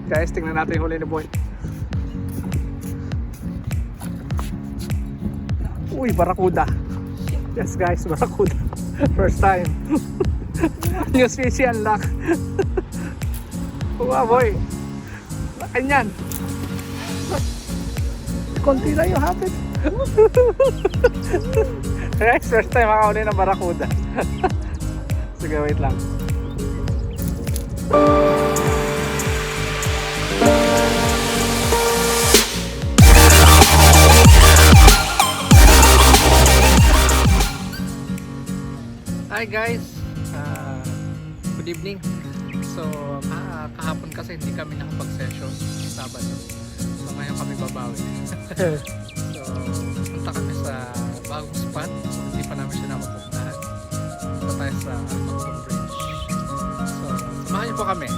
Guys, tingnan natin yung huli ni Boy. Uy, barakuda. Yes guys, barakuda. First time. New species unlock. Wow boy. Kanyan. Konti lang yung hapit. Guys, first time makahuli ng barakuda. Sige, wait lang. Hi guys, good evening. So kahapon kasi hindi kami nakapag-session Sabado. So ngayon kami babawi. So punta kami sa bagong spot. So hindi pa namin siya napupuntahan. Punta tayo sa Maktoum Bridge. So samahan niyo po kami.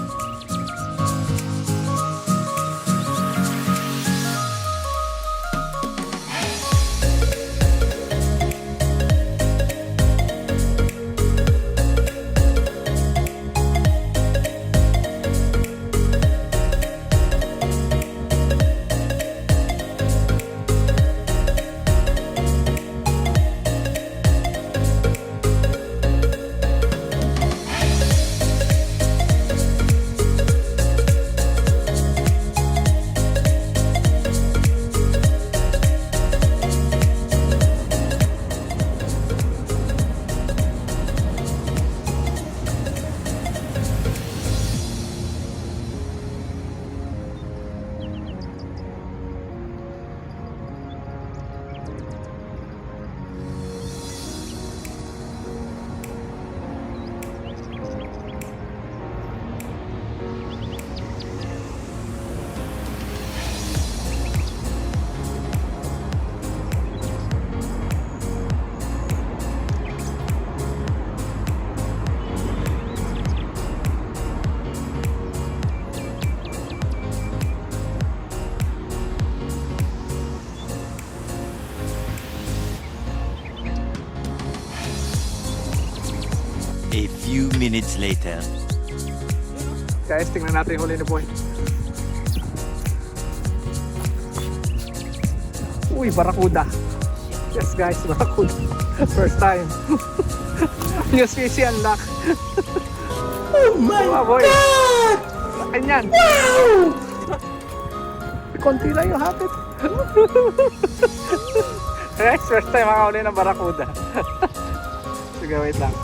A few minutes later. Guys, tingnan natin yung huli ni Boy. Uy, barakuda. Yes guys, barakuda. First time. New species unlock. Oh my boy. God! Kanyan. Wow! Konti lang yung hapit. Guys, first time makahuli ng barakuda. Sige, wait lang.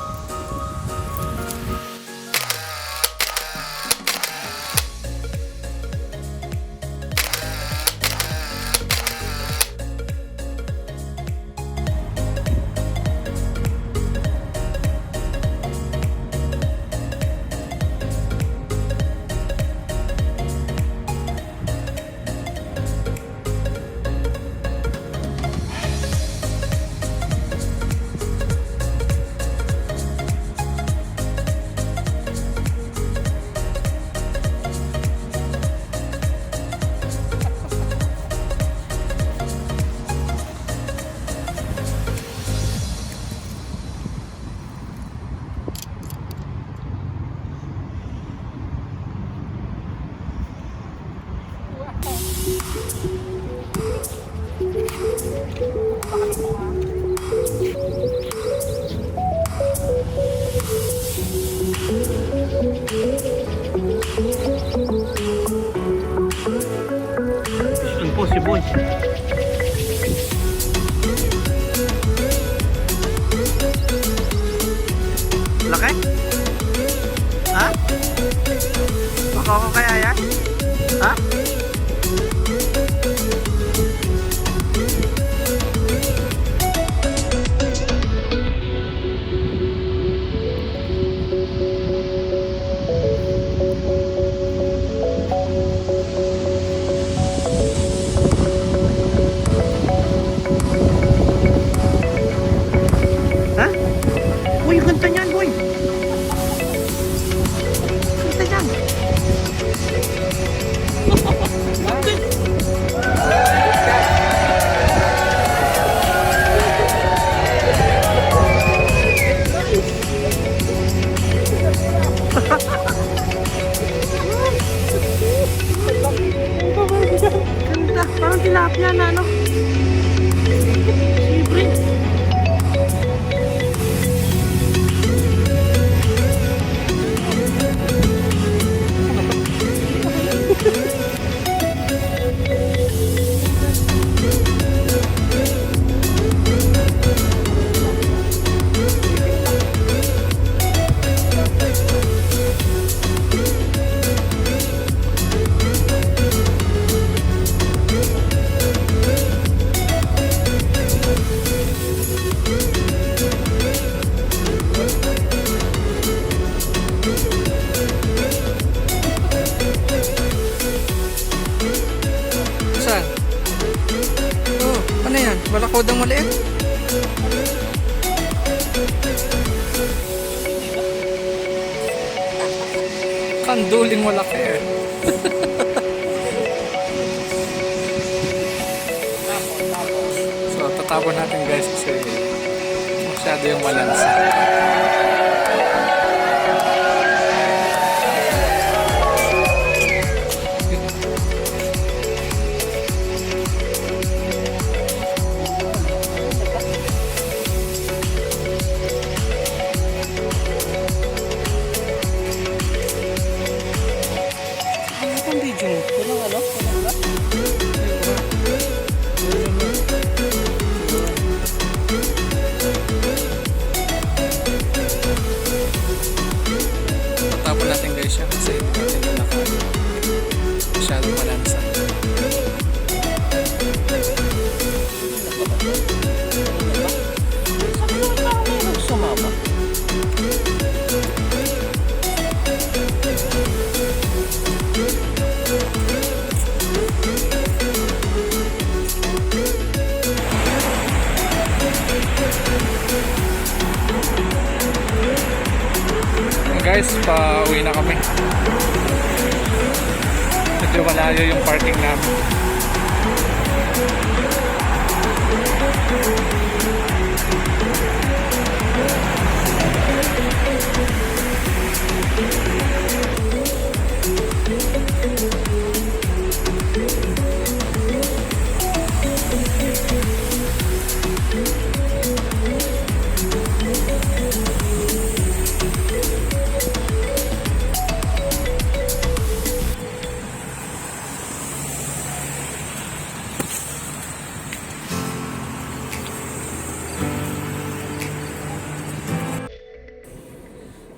Yun po si Boy. Laki? Ha? Makakaw kaya yan? Ha? Uy, ganda niyan, Boy. Ganda niyan. tilapia na ano. Libre. Saan? Oh, ano yan? Balakodang maliit? Kanduling malaki eh. So, tatapon natin guys kasi masyado yung malansa. Ang video mo? Walang ano? Walang ba? Tatapon natin guys siya kasi hindi natin yung nakaano. Masyadong malansa. Sabi naman parang mayroong sumama. Guys, pauwi na kami. Medyo malayo yung parking namin.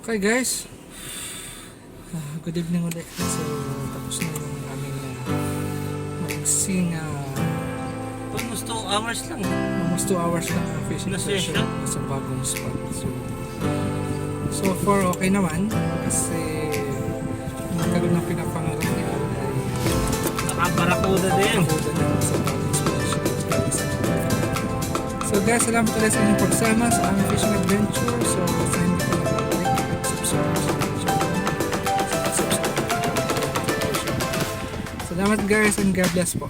Okay guys, good evening ulit. So tapos na yung aming magsing Almost 2 hours lang. almost 2 hours lang ang fishing Na session session. sa bagong spot. So far okay naman kasi yung tagal ng pinapangarap ni Alan ay Nakaparakuda din. nakakuha na sa bagong spot. So guys, salamat ulit sa inyong pagsama sa aming fishing adventure. So sa hindi ko like, subscribe sa channel. Salamat guys and God bless po.